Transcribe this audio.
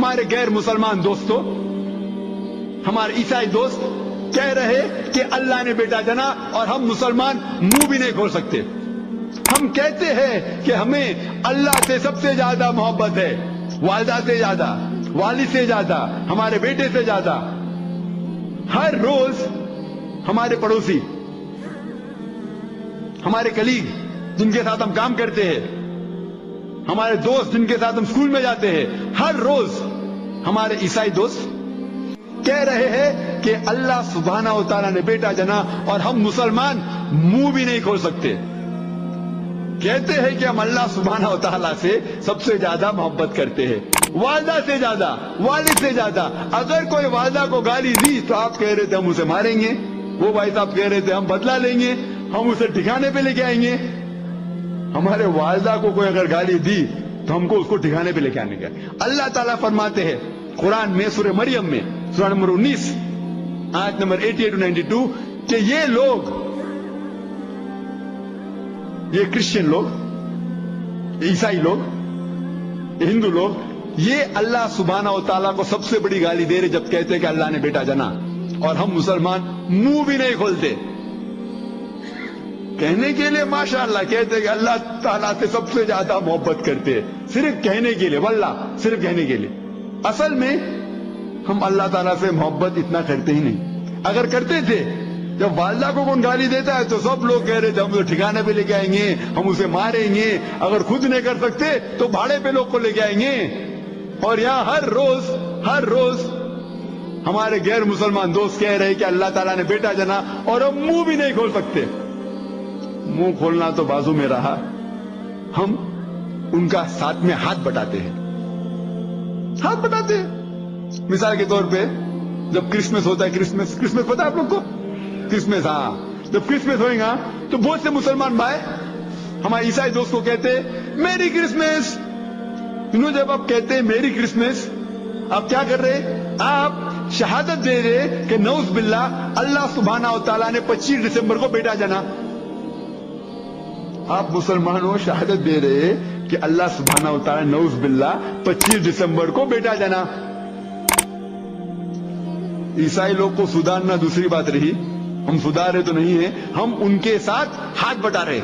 ہمارے غیر مسلمان دوستوں، ہمارے عیسائی دوست کہہ رہے کہ اللہ نے بیٹا جنا اور ہم مسلمان منہ بھی نہیں کھول سکتے. ہم کہتے ہیں کہ ہمیں اللہ سے سب سے زیادہ محبت ہے، والدہ سے زیادہ، والد سے زیادہ، ہمارے بیٹے سے زیادہ. ہر روز ہمارے پڑوسی، ہمارے کلیگ جن کے ساتھ ہم کام کرتے ہیں، ہمارے دوست جن کے ساتھ ہم اسکول میں جاتے ہیں، ہر روز ہمارے عیسائی دوست کہہ رہے ہیں کہ اللہ سبحانہ و تعالیٰ نے بیٹا جنا اور ہم مسلمان منہ بھی نہیں کھول سکتے. کہتے ہیں کہ ہم اللہ سبحانہ و تعالیٰ سے سب سے زیادہ محبت کرتے ہیں، والدہ سے زیادہ، والد سے زیادہ. اگر کوئی والدہ کو گالی دی تو آپ کہہ رہے تھے ہم اسے ماریں گے، وہ بھائی صاحب کہہ رہے تھے ہم بدلہ لیں گے، ہم اسے ٹھکانے پہ لے کے آئیں گے. ہمارے والدہ کو کوئی اگر گالی دی تو ہم کو اس کو ٹھکانے پہ لے کے آنے کا. اللہ تعالیٰ فرماتے ہیں قرآن میں سورہ مریم میں سورہ نمبر 19 آیت نمبر 88-92 کہ یہ لوگ، یہ کرسچن لوگ، عیسائی لوگ، یہ ہندو لوگ، یہ اللہ سبحانہ و تعالیٰ کو سب سے بڑی گالی دے رہے جب کہتے ہیں کہ اللہ نے بیٹا جنا اور ہم مسلمان منہ بھی نہیں کھولتے. کہنے کے لیے ماشاءاللہ کہتے ہیں کہ اللہ تعالیٰ سے سب سے زیادہ محبت کرتے ہیں، صرف کہنے کے لیے، واللہ صرف کہنے کے لیے. اصل میں ہم اللہ تعالیٰ سے محبت اتنا کرتے ہی نہیں. اگر کرتے تھے، جب والدہ کو کون گالی دیتا ہے تو سب لوگ کہہ رہے تھے ہم اسے ٹھکانے پہ لے کے آئیں گے، ہم اسے ماریں گے، اگر خود نہیں کر سکتے تو بھاڑے پہ لوگ کو لے کے آئیں گے. اور یہاں ہر روز ہمارے غیر مسلمان دوست کہہ رہے کہ اللہ تعالیٰ نے بیٹا جنا اور ہم منہ بھی نہیں کھول سکتے. منہ کھولنا تو بازو میں رہا، ہم ان کا ساتھ میں ہاتھ بٹاتے ہیں. ہاتھ بٹاتے ہیں. مثال کے طور پہ جب کرسمس ہوتا ہے، کرسمس پتا ہے آپ لوگ کو؟ کرسمس، ہاں، جب کرسمس ہوئے گا تو بہت سے مسلمان بھائی ہمارے عیسائی دوست کو کہتے میری کرسمس. جب آپ کہتے ہیں میری کرسمس، آپ کیا کر رہے؟ آپ شہادت دے رہے کہ نعوذ باللہ اللہ سبحانہ و تعالیٰ نے 25 دسمبر کو بیٹا جنا. آپ مسلمانوں شہادت دے رہے کہ اللہ سبحانہ و تعالیٰ نعوذ باللہ 25 دسمبر کو بیٹا جنا. عیسائی لوگ کو سدھارنا دوسری بات رہی، ہم سدھارے تو نہیں ہیں، ہم ان کے ساتھ ہاتھ بٹا رہے.